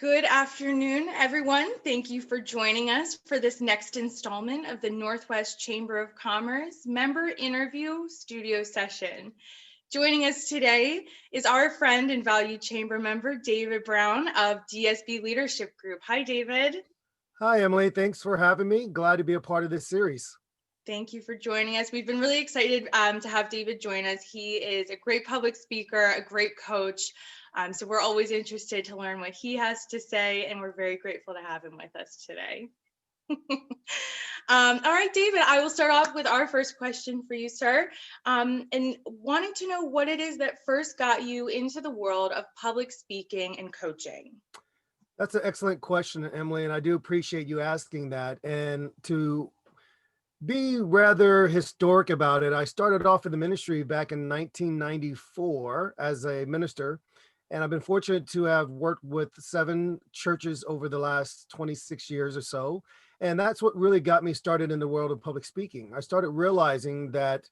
Good afternoon, everyone. Thank you for joining us for this next installment of the Northwest Chamber of Commerce member interview studio session. Joining us today is our friend and valued chamber member, David Brown of DSB Leadership Group. Hi, David. Hi, Emily. Thanks for having me. Glad to be a part of this series. Thank you for joining us. We've been really excited to have David join us. He is a great public speaker, a great coach. So we're always interested to learn what he has to say, and we're very grateful to have him with us today. All right, David, I will start off with our first question for you, sir, and wanting to know what it is that first got you into the world of public speaking and coaching. That's an excellent question, Emily, and I do appreciate you asking that. And to be rather historic about it, I started off in the ministry back in 1994 as a minister, and I've been fortunate to have worked with 7 churches over the last 26 years or so. And that's what really got me started in the world of public speaking. I started realizing that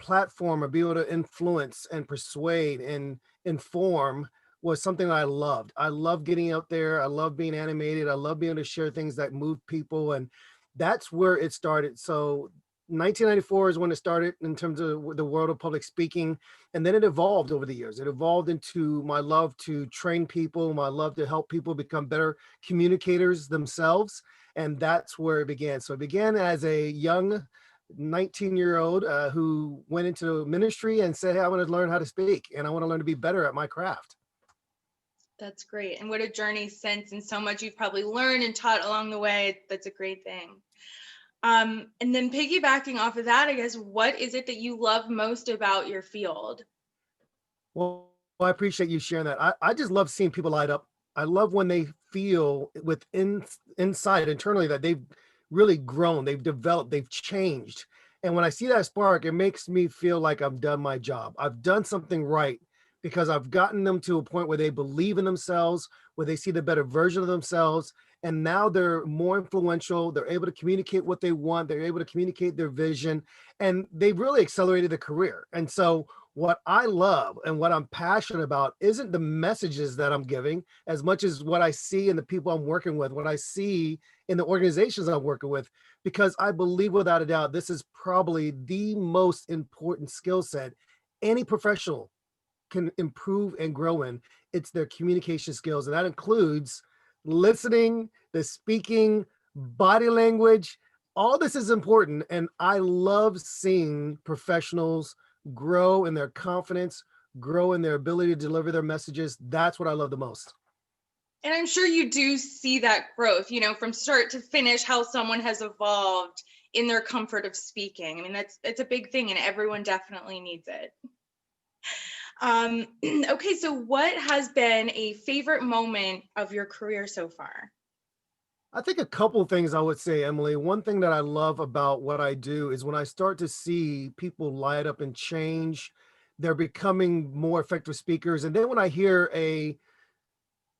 platform of being able to influence and persuade and inform was something that I loved. I love getting out there. I love being animated. I love being able to share things that move people. And that's where it started. So 1994 is when it started in terms of the world of public speaking. And then it evolved over the years. It evolved into my love to train people, my love to help people become better communicators themselves. And that's where it began. So it began as a young 19-year-old who went into ministry and said, hey, I want to learn how to speak and I want to learn to be better at my craft. That's great. And what a journey since, and so much you've probably learned and taught along the way. That's a great thing. And then piggybacking off of that, I guess, what is it that you love most about your field? Well, I appreciate you sharing that. I just love seeing people light up. I love when they feel within inside internally that they've really grown, they've developed, they've changed. And when I see that spark, it makes me feel like I've done my job. I've done something right because I've gotten them to a point where they believe in themselves, where they see the better version of themselves. And now they're more influential. They're able to communicate what they want. They're able to communicate their vision, and they've really accelerated their career. And so what I love and what I'm passionate about isn't the messages that I'm giving as much as what I see in the people I'm working with, what I see in the organizations I'm working with, because I believe without a doubt, this is probably the most important skill set any professional can improve and grow in. It's their communication skills. And that includes listening, the speaking, body language. All this is important. And I love seeing professionals grow in their confidence, grow in their ability to deliver their messages. That's what I love the most. And I'm sure you do see that growth, from start to finish, how someone has evolved in their comfort of speaking. I mean, it's a big thing, and everyone definitely needs it. Okay, so what has been a favorite moment of your career so far? I think a couple of things I would say, Emily. One thing that I love about what I do is when I start to see people light up and change, they're becoming more effective speakers. And then when I hear a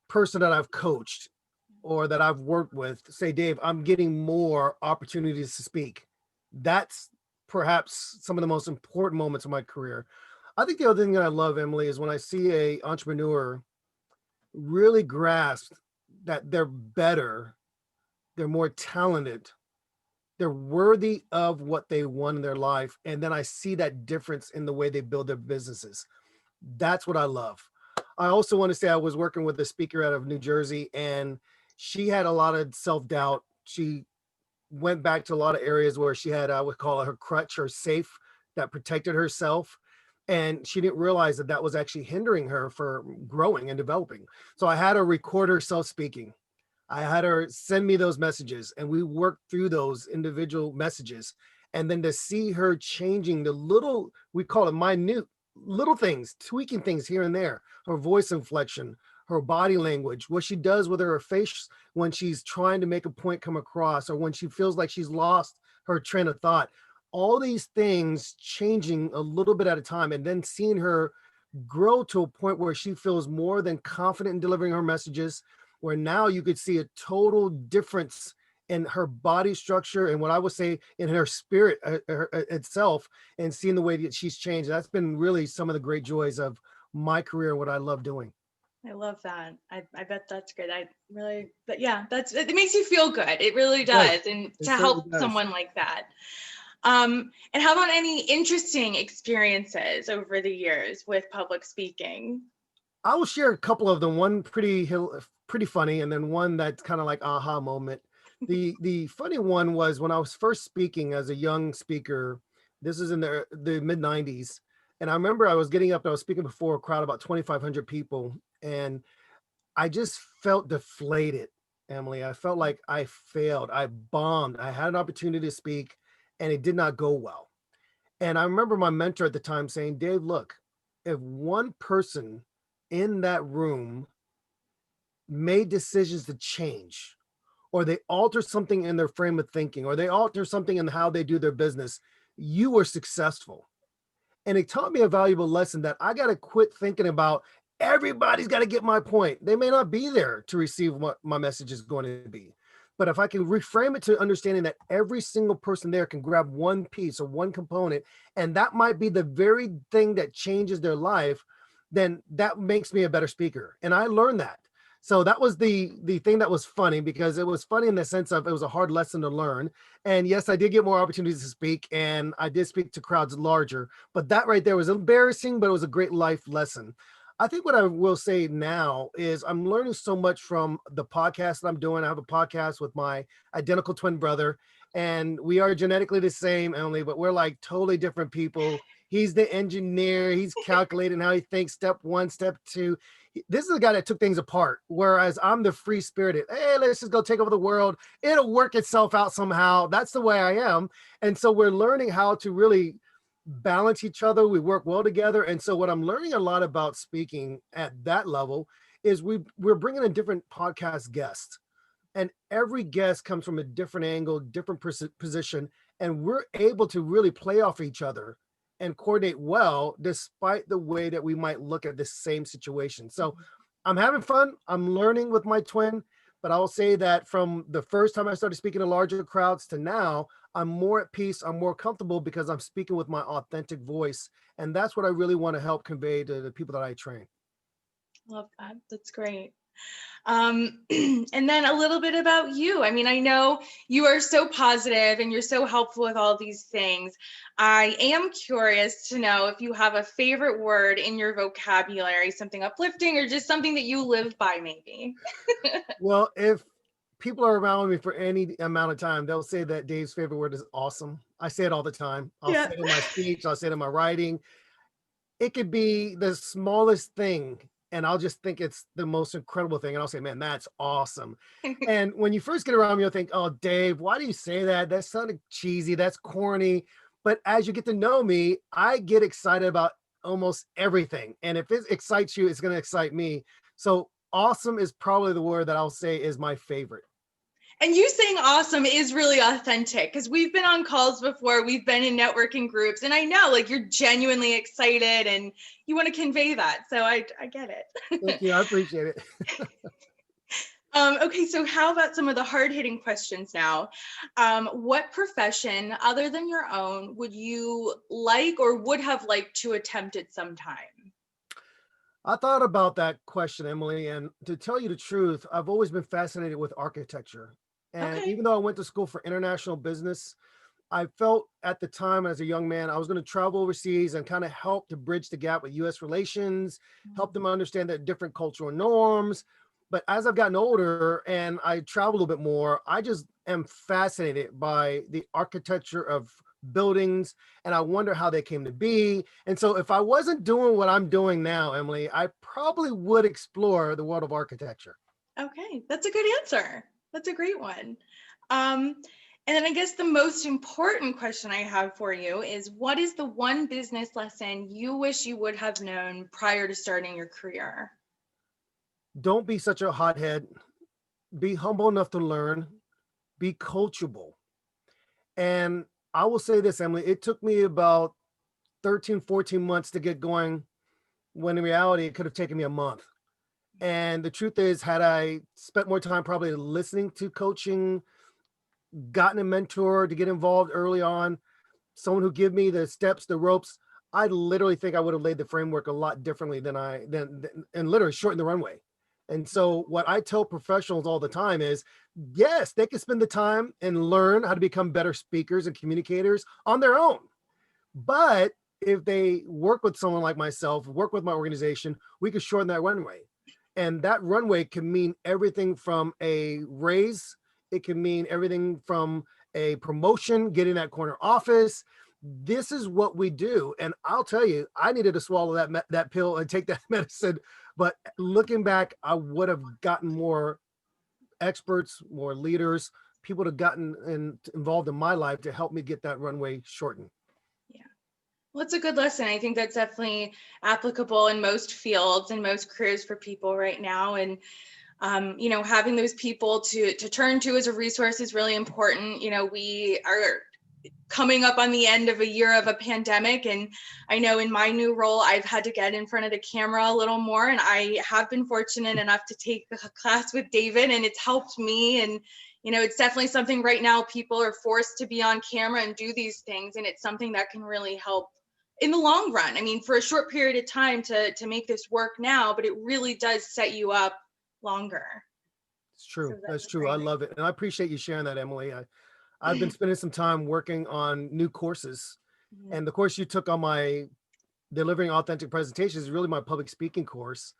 person that I've coached or that I've worked with say, Dave, I'm getting more opportunities to speak. That's perhaps some of the most important moments of my career. I think the other thing that I love, Emily, is when I see a entrepreneur really grasp that they're better, they're more talented, they're worthy of what they want in their life. And then I see that difference in the way they build their businesses. That's what I love. I also want to say I was working with a speaker out of New Jersey, and she had a lot of self-doubt. She went back to a lot of areas where she had, I would call it her crutch or safe that protected herself. And she didn't realize that that was actually hindering her for growing and developing. So I had her record herself speaking. I had her send me those messages, and we worked through those individual messages. And then to see her changing the little, we call it minute little things, tweaking things here and there, her voice inflection, her body language, what she does with her face when she's trying to make a point come across, or when she feels like she's lost her train of thought. All these things changing a little bit at a time, and then seeing her grow to a point where she feels more than confident in delivering her messages, where now you could see a total difference in her body structure and what I would say in her spirit itself, and seeing the way that she's changed. That's been really some of the great joys of my career, what I love doing. I love that. I bet that's good. I really, but yeah, it makes you feel good. It really It does. does. And It to certainly help does. someone like that. And how about any interesting experiences over the years with public speaking? I will share a couple of them. One pretty funny, and then one that's kind of like aha moment. The funny one was when I was first speaking as a young speaker. This is in the mid '90s, and I remember I was getting up and I was speaking before a crowd about 2,500 people, and I just felt deflated, Emily. I felt like I failed. I bombed. I had an opportunity to speak, and it did not go well. And I remember my mentor at the time saying, Dave, look, if one person in that room made decisions to change, or they alter something in their frame of thinking, or they alter something in how they do their business, you were successful. And it taught me a valuable lesson that I got to quit thinking about everybody's got to get my point. They may not be there to receive what my message is going to be. But if I can reframe it to understanding that every single person there can grab one piece or one component, and that might be the very thing that changes their life, then that makes me a better speaker. And I learned that. So that was the thing that was funny, because it was funny in the sense of it was a hard lesson to learn. And yes, I did get more opportunities to speak, and I did speak to crowds larger, but that right there was embarrassing, but it was a great life lesson. I think what I will say now is I'm learning so much from the podcast that I'm doing. I have a podcast with my identical twin brother, and we are genetically the same, Emily, but we're like totally different people. He's the engineer, he's calculating how he thinks, step one, step two. This is the guy that took things apart, whereas I'm the free spirited. Hey, let's just go take over the world. It'll work itself out somehow. That's the way I am. And so we're learning how to really balance each other. We work well together. And so what I'm learning a lot about speaking at that level is we're bringing in different podcast guests, and every guest comes from a different angle, different position, and we're able to really play off each other and coordinate well despite the way that we might look at the same situation. So I'm having fun. I'm learning with my twin, but I will say that from the first time I started speaking to larger crowds to now, I'm more at peace. I'm more comfortable because I'm speaking with my authentic voice. And that's what I really want to help convey to the people that I train. Love that. That's great. And then a little bit about you. I mean, I know you are so positive and you're so helpful with all these things. I am curious to know if you have a favorite word in your vocabulary, something uplifting or just something that you live by, maybe. Well, if people are around me for any amount of time, they'll say that Dave's favorite word is awesome. I say it all the time. I'll Yeah. say it in my speech, I'll say it in my writing. It could be the smallest thing, and I'll just think it's the most incredible thing. And I'll say, man, that's awesome. And when you first get around me, you'll think, oh, Dave, why do you say that? That sounded cheesy. That's corny. But as you get to know me, I get excited about almost everything. And if it excites you, it's going to excite me. So awesome is probably the word that I'll say is my favorite. And you saying awesome is really authentic because we've been on calls before, we've been in networking groups, and I know like you're genuinely excited and you want to convey that. So I get Thank it. you. I appreciate it. Okay, so how about some of the hard-hitting questions now? What profession other than your own would you like or would have liked to attempt at some time? I thought about that question, Emily, and to tell you the truth, I've always been fascinated with architecture. And Okay. even though I went to school for international business, I felt at the time as a young man, I was going to travel overseas and kind of help to bridge the gap with US relations, help them understand the different cultural norms. But as I've gotten older and I travel a little bit more, I just am fascinated by the architecture of buildings, and I wonder how they came to be. And so if I wasn't doing what I'm doing now, Emily, I probably would explore the world of architecture. Okay, that's a good answer. That's a great one. Um, and then I guess the most important question I have for you is what is the one business lesson you wish you would have known prior to starting your career? Don't be such a hothead. Be humble enough to learn. Be coachable. And I will say this, Emily, it took me about 13, 14 months to get going, when in reality, it could have taken me a month. And the truth is, had I spent more time probably listening to coaching, gotten a mentor to get involved early on, someone who give me the steps, the ropes, I literally think I would have laid the framework a lot differently and literally shortened the runway. And so what I tell professionals all the time is, yes, they can spend the time and learn how to become better speakers and communicators on their own. But if they work with someone like myself, work with my organization, we could shorten that runway. And that runway can mean everything from a raise, it can mean everything from a promotion, getting that corner office. This is what we do. And I'll tell you, I needed to swallow that pill and take that medicine. But looking back, I would have gotten more experts, more leaders, people that have involved in my life to help me get that runway shortened. Yeah. Well, it's a good lesson. I think that's definitely applicable in most fields and most careers for people right now. And having those people to turn to as a resource is really important. We are coming up on the end of a year of a pandemic, and I know in my new role I've had to get in front of the camera a little more, and I have been fortunate enough to take the class with David, and it's helped me. And it's definitely something right now people are forced to be on camera and do these things, and it's something that can really help in the long run. I mean, for a short period of time to make this work now, but it really does set you up longer. It's true. So That's that's true. I love it. And I appreciate you sharing that, Emily. I've been spending some time working on new courses. Mhm. And the course you took on my delivering authentic presentations is really my public speaking course.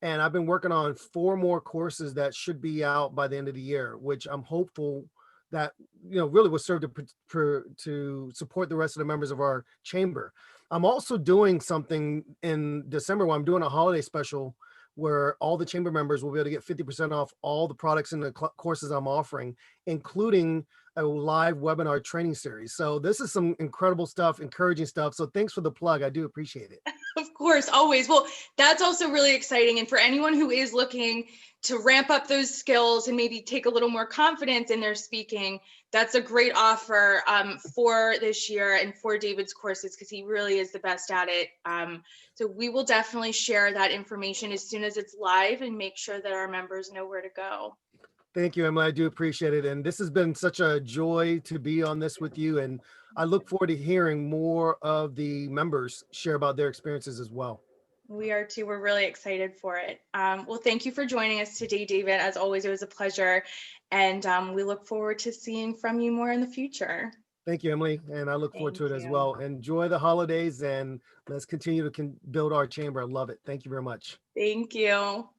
And I've been working on 4 more courses that should be out by the end of the year, which I'm hopeful that, really will serve to support the rest of the members of our chamber. I'm also doing something in December where I'm doing a holiday special where all the chamber members will be able to get 50% off all the products and the courses I'm offering, including a live webinar training series. So this is some incredible stuff, encouraging stuff. So thanks for the plug. I do appreciate it. Of course, always. Well, that's also really exciting. And for anyone who is looking to ramp up those skills and maybe take a little more confidence in their speaking, that's a great offer for this year and for David's courses, because he really is the best at it. So we will definitely share that information as soon as it's live and make sure that our members know where to go. Thank you, Emily. I do appreciate it. And this has been such a joy to be on this with you. And I look forward to hearing more of the members share about their experiences as well. We are too. We're really excited for it. Well, thank you for joining us today, David. As always, it was a pleasure. And we look forward to seeing from you more in the future. Thank you, Emily. And I look forward Thank to it as you. well. Enjoy the holidays and let's continue to build our chamber. I love it. Thank you very much. Thank you.